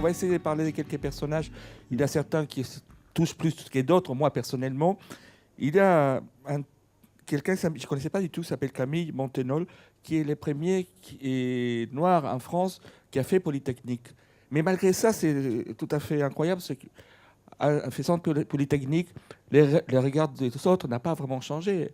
on va essayer de parler de quelques personnages. Il y a certains qui touchent plus que d'autres. Moi, personnellement, il y a quelqu'un que je ne connaissais pas du tout, s'appelle Camille Montenol, qui est le premier qui est noir en France qui a fait Polytechnique. Mais malgré ça, c'est tout à fait incroyable, c'est qu'en faisant Polytechnique, le regard des autres n'a pas vraiment changé,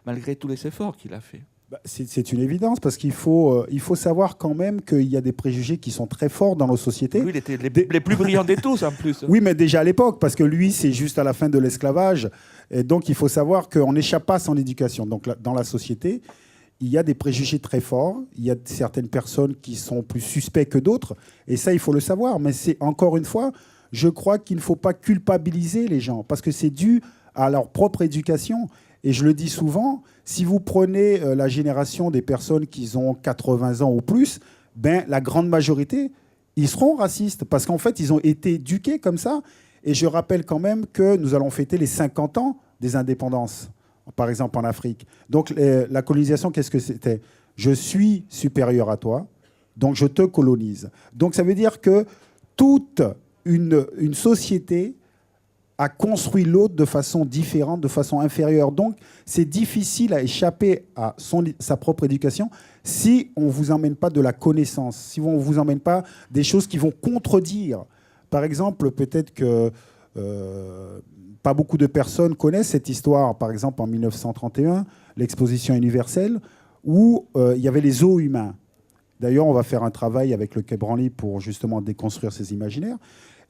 malgré tous les efforts qu'il a fait. C'est une évidence, parce qu'il faut savoir quand même qu'il y a des préjugés qui sont très forts dans nos sociétés. Lui, il était les plus brillants de tous, en plus. Oui, mais déjà à l'époque, parce que lui, c'est juste à la fin de l'esclavage. Et donc, il faut savoir qu'on n'échappe pas à son éducation. Donc, dans la société, il y a des préjugés très forts. Il y a certaines personnes qui sont plus suspects que d'autres. Et ça, il faut le savoir. Mais c'est, encore une fois, je crois qu'il ne faut pas culpabiliser les gens, parce que c'est dû à leur propre éducation. Et je le dis souvent, si vous prenez la génération des personnes qui ont 80 ans ou plus, ben, la grande majorité, ils seront racistes, parce qu'en fait, ils ont été éduqués comme ça. Et je rappelle quand même que nous allons fêter les 50 ans des indépendances, par exemple en Afrique. Donc la colonisation, qu'est-ce que c'était? Je suis supérieur à toi, donc je te colonise. Donc ça veut dire que toute une société a construit l'autre de façon différente, de façon inférieure. Donc, c'est difficile à échapper à sa propre éducation si on ne vous emmène pas de la connaissance, si on ne vous emmène pas des choses qui vont contredire. Par exemple, peut-être que pas beaucoup de personnes connaissent cette histoire. Par exemple, en 1931, l'exposition universelle, où il y avait les zoos humains. D'ailleurs, on va faire un travail avec le Quai Branly pour justement déconstruire ces imaginaires.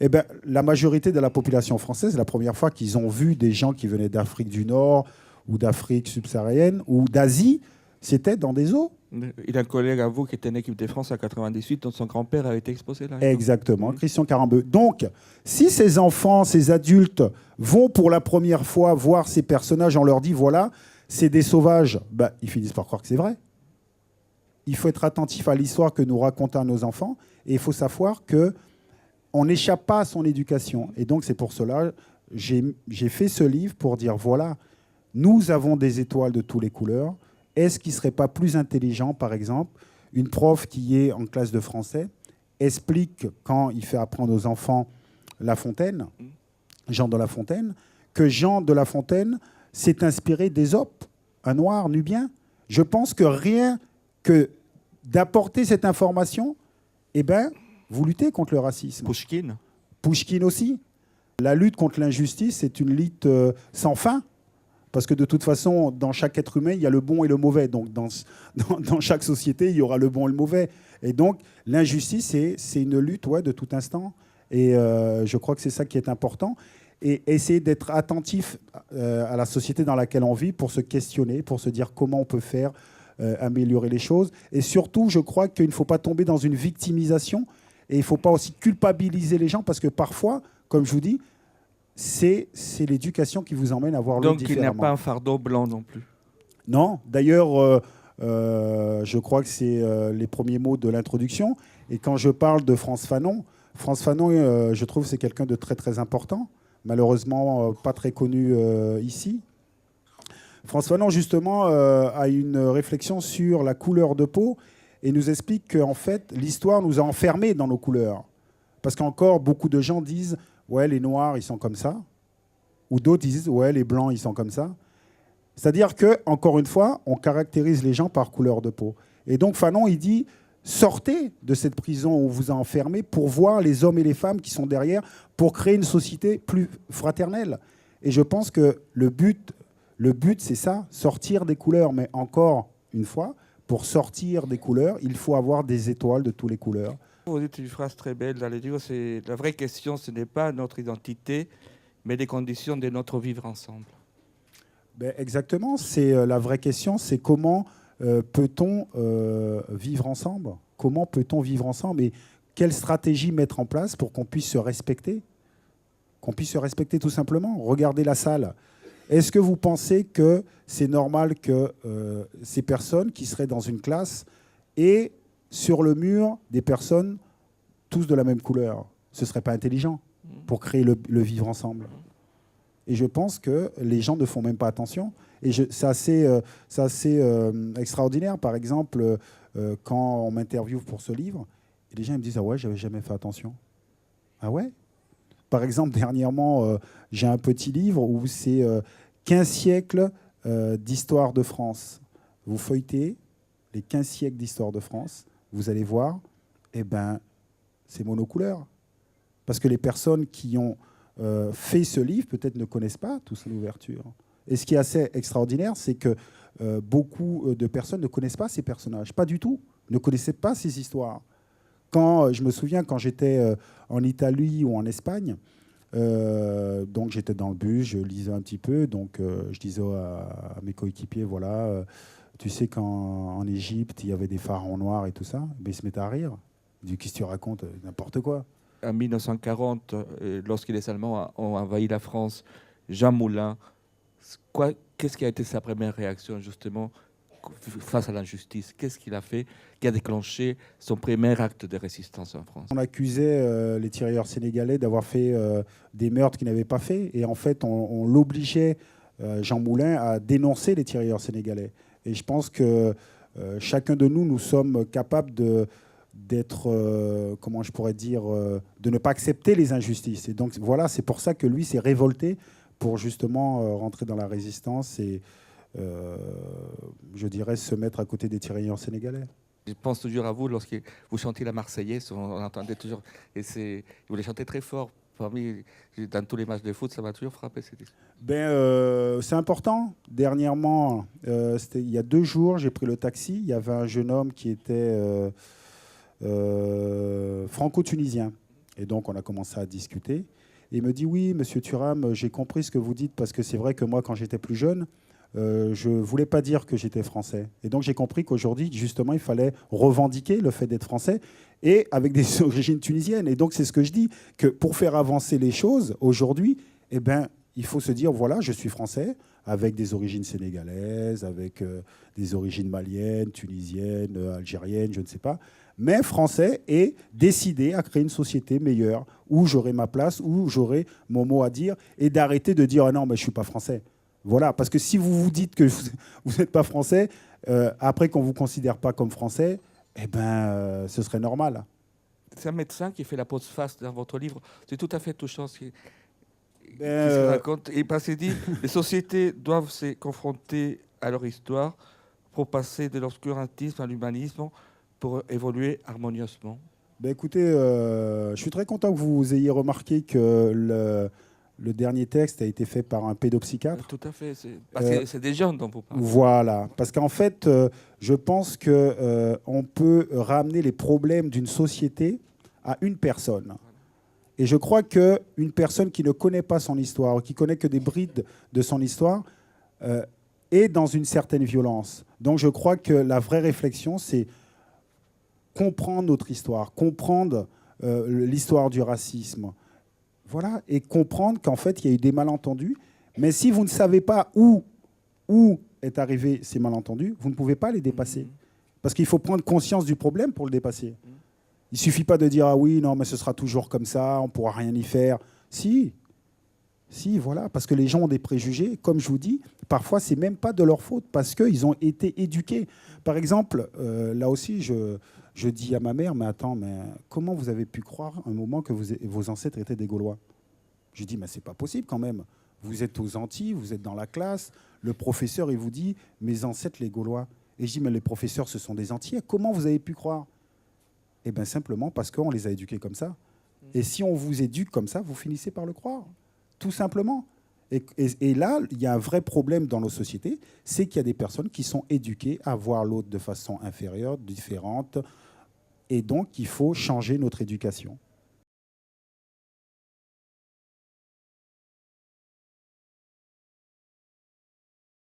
Eh ben, la majorité de la population française, la première fois qu'ils ont vu des gens qui venaient d'Afrique du Nord ou d'Afrique subsaharienne ou d'Asie, c'était dans des zoos. Il y a un collègue à vous qui était en équipe de France en 98, dont son grand-père a été exposé là. Exactement, Christian Carambeu. Donc, si ces enfants, ces adultes vont pour la première fois voir ces personnages, on leur dit, voilà, c'est des sauvages, ben, ils finissent par croire que c'est vrai. Il faut être attentif à l'histoire que nous racontons à nos enfants, et il faut savoir que on n'échappe pas à son éducation. Et donc, c'est pour cela j'ai fait ce livre pour dire, voilà, nous avons des étoiles de toutes les couleurs. Est-ce qu'il ne serait pas plus intelligent, par exemple, une prof qui est en classe de français explique, quand il fait apprendre aux enfants La Fontaine, Jean de La Fontaine, que Jean de La Fontaine s'est inspiré d'Ésope, un noir nubien. Je pense que rien que d'apporter cette information, eh ben, vous luttez contre le racisme. Pouchkine. Pouchkine aussi. La lutte contre l'injustice, c'est une lutte sans fin. Parce que de toute façon, dans chaque être humain, il y a le bon et le mauvais. Donc, dans chaque société, il y aura le bon et le mauvais. Et donc, l'injustice, c'est une lutte, ouais, de tout instant. Et je crois que c'est ça qui est important. Et essayer d'être attentif à la société dans laquelle on vit pour se questionner, pour se dire comment on peut faire améliorer les choses. Et surtout, je crois qu'il ne faut pas tomber dans une victimisation. Et il ne faut pas aussi culpabiliser les gens, parce que parfois, comme je vous dis, c'est l'éducation qui vous emmène à voir le différemment. Donc il n'y a pas un fardeau blanc non plus. Non. D'ailleurs, je crois que c'est les premiers mots de l'introduction. Et quand je parle de Frantz Fanon, je trouve que c'est quelqu'un de très très important. Malheureusement, pas très connu ici. Frantz Fanon, justement, a une réflexion sur la couleur de peau et nous explique qu'en fait, l'histoire nous a enfermés dans nos couleurs. Parce qu'encore, beaucoup de gens disent « ouais, les Noirs, ils sont comme ça ». Ou d'autres disent « ouais, les Blancs, ils sont comme ça ». C'est-à-dire que, encore une fois, on caractérise les gens par couleur de peau. Et donc, Fanon, il dit « sortez de cette prison où on vous a enfermés pour voir les hommes et les femmes qui sont derrière, pour créer une société plus fraternelle ». Et je pense que le but, c'est ça, sortir des couleurs. Mais encore une fois, pour sortir des couleurs, il faut avoir des étoiles de toutes les couleurs. Vous dites une phrase très belle dans les livres, c'est la vraie question, ce n'est pas notre identité, mais les conditions de notre vivre ensemble. Ben exactement, c'est la vraie question, c'est comment peut-on vivre ensemble? Comment peut-on vivre ensemble? Et quelle stratégie mettre en place pour qu'on puisse se respecter? Qu'on puisse se respecter tout simplement. Regardez la salle. Est-ce que vous pensez que c'est normal que ces personnes qui seraient dans une classe aient sur le mur des personnes tous de la même couleur? Ce ne serait pas intelligent pour créer le vivre ensemble. Et je pense que les gens ne font même pas attention. Et c'est assez extraordinaire. Par exemple, quand on m'interviewe pour ce livre, les gens me disent « ah ouais, j'avais jamais fait attention ». Ah ouais? Par exemple, dernièrement, j'ai un petit livre où c'est 15 siècles d'histoire de France. Vous feuilletez les 15 siècles d'histoire de France, vous allez voir, eh ben, c'est monocouleur. Parce que les personnes qui ont fait ce livre, peut-être ne connaissent pas tout son ouverture. Et ce qui est assez extraordinaire, c'est que beaucoup de personnes ne connaissent pas ces personnages, pas du tout, ne connaissaient pas ces histoires. Quand, je me souviens, quand j'étais en Italie ou en Espagne, donc j'étais dans le bus, je lisais un petit peu, donc je disais à mes coéquipiers, voilà, tu sais qu'en Égypte, il y avait des pharaons noirs et tout ça, mais ils se mettaient à rire. Ils disaient, qu'est-ce que tu racontes? N'importe quoi. En 1940, lorsque les Allemands ont envahi la France, Jean Moulin, qu'est-ce qui a été sa première réaction justement face à l'injustice? Qu'est-ce qu'il a fait qui a déclenché son premier acte de résistance en France? On accusait les tirailleurs sénégalais d'avoir fait des meurtres qu'ils n'avaient pas fait. Et en fait, on l'obligeait, Jean Moulin, à dénoncer les tirailleurs sénégalais. Et je pense que chacun de nous, nous sommes capables d'être, comment je pourrais dire, de ne pas accepter les injustices. Et donc voilà, c'est pour ça que lui s'est révolté pour justement rentrer dans la résistance et, je dirais, se mettre à côté des tirailleurs sénégalais. Je pense toujours à vous lorsque vous chantez la Marseillaise, on entendait toujours, et vous les chantez très fort. Parmi, dans tous les matchs de foot, ça m'a toujours frappé. C'est important. Dernièrement, il y a 2 jours, j'ai pris le taxi. Il y avait un jeune homme qui était franco-tunisien. Et donc, on a commencé à discuter. Et il me dit, oui, monsieur Thuram, j'ai compris ce que vous dites, parce que c'est vrai que moi, quand j'étais plus jeune, je ne voulais pas dire que j'étais français. Et donc, j'ai compris qu'aujourd'hui, justement, il fallait revendiquer le fait d'être français et avec des origines tunisiennes. Et donc, c'est ce que je dis, que pour faire avancer les choses, aujourd'hui, eh ben, il faut se dire, voilà, je suis français, avec des origines sénégalaises, avec des origines maliennes, tunisiennes, algériennes, je ne sais pas, mais français, et décider à créer une société meilleure, où j'aurai ma place, où j'aurai mon mot à dire, et d'arrêter de dire, ah non, mais je ne suis pas français. Voilà, parce que si vous vous dites que vous n'êtes pas français, après qu'on ne vous considère pas comme français, eh ben, ce serait normal. C'est un médecin qui fait la postface dans votre livre. C'est tout à fait touchant ce qu'il raconte. Et parce qu'il dit les sociétés doivent se confronter à leur histoire pour passer de l'obscurantisme à l'humanisme, pour évoluer harmonieusement. Écoutez, je suis très content que vous ayez remarqué que le dernier texte a été fait par un pédopsychiatre. Tout à fait. C'est des jeunes dont vous parlez. Voilà. Parce qu'en fait, je pense qu'on peut ramener les problèmes d'une société à une personne. Et je crois qu'une personne qui ne connaît pas son histoire, qui connaît que des brides de son histoire, est dans une certaine violence. Donc je crois que la vraie réflexion, c'est comprendre notre histoire, comprendre l'histoire du racisme. Voilà, et comprendre qu'en fait, il y a eu des malentendus. Mais si vous ne savez pas où est arrivé ces malentendus, vous ne pouvez pas les dépasser. Parce qu'il faut prendre conscience du problème pour le dépasser. Il ne suffit pas de dire « Ah oui, non, mais ce sera toujours comme ça, on ne pourra rien y faire. » Si, voilà, parce que les gens ont des préjugés. Comme je vous dis, parfois, ce n'est même pas de leur faute, parce qu'ils ont été éduqués. Par exemple, là aussi, je dis à ma mère, mais attends, mais comment vous avez pu croire un moment que vos ancêtres étaient des Gaulois? Je dis, mais c'est pas possible quand même. Vous êtes aux Antilles, vous êtes dans la classe, le professeur, il vous dit, mes ancêtres, les Gaulois. Et je dis, mais les professeurs, ce sont des Antillais. Comment vous avez pu croire? Eh bien, simplement parce qu'on les a éduqués comme ça. Et si on vous éduque comme ça, vous finissez par le croire. Tout simplement. Et là, il y a un vrai problème dans nos sociétés, c'est qu'il y a des personnes qui sont éduquées à voir l'autre de façon inférieure, différente. Et donc, il faut changer notre éducation.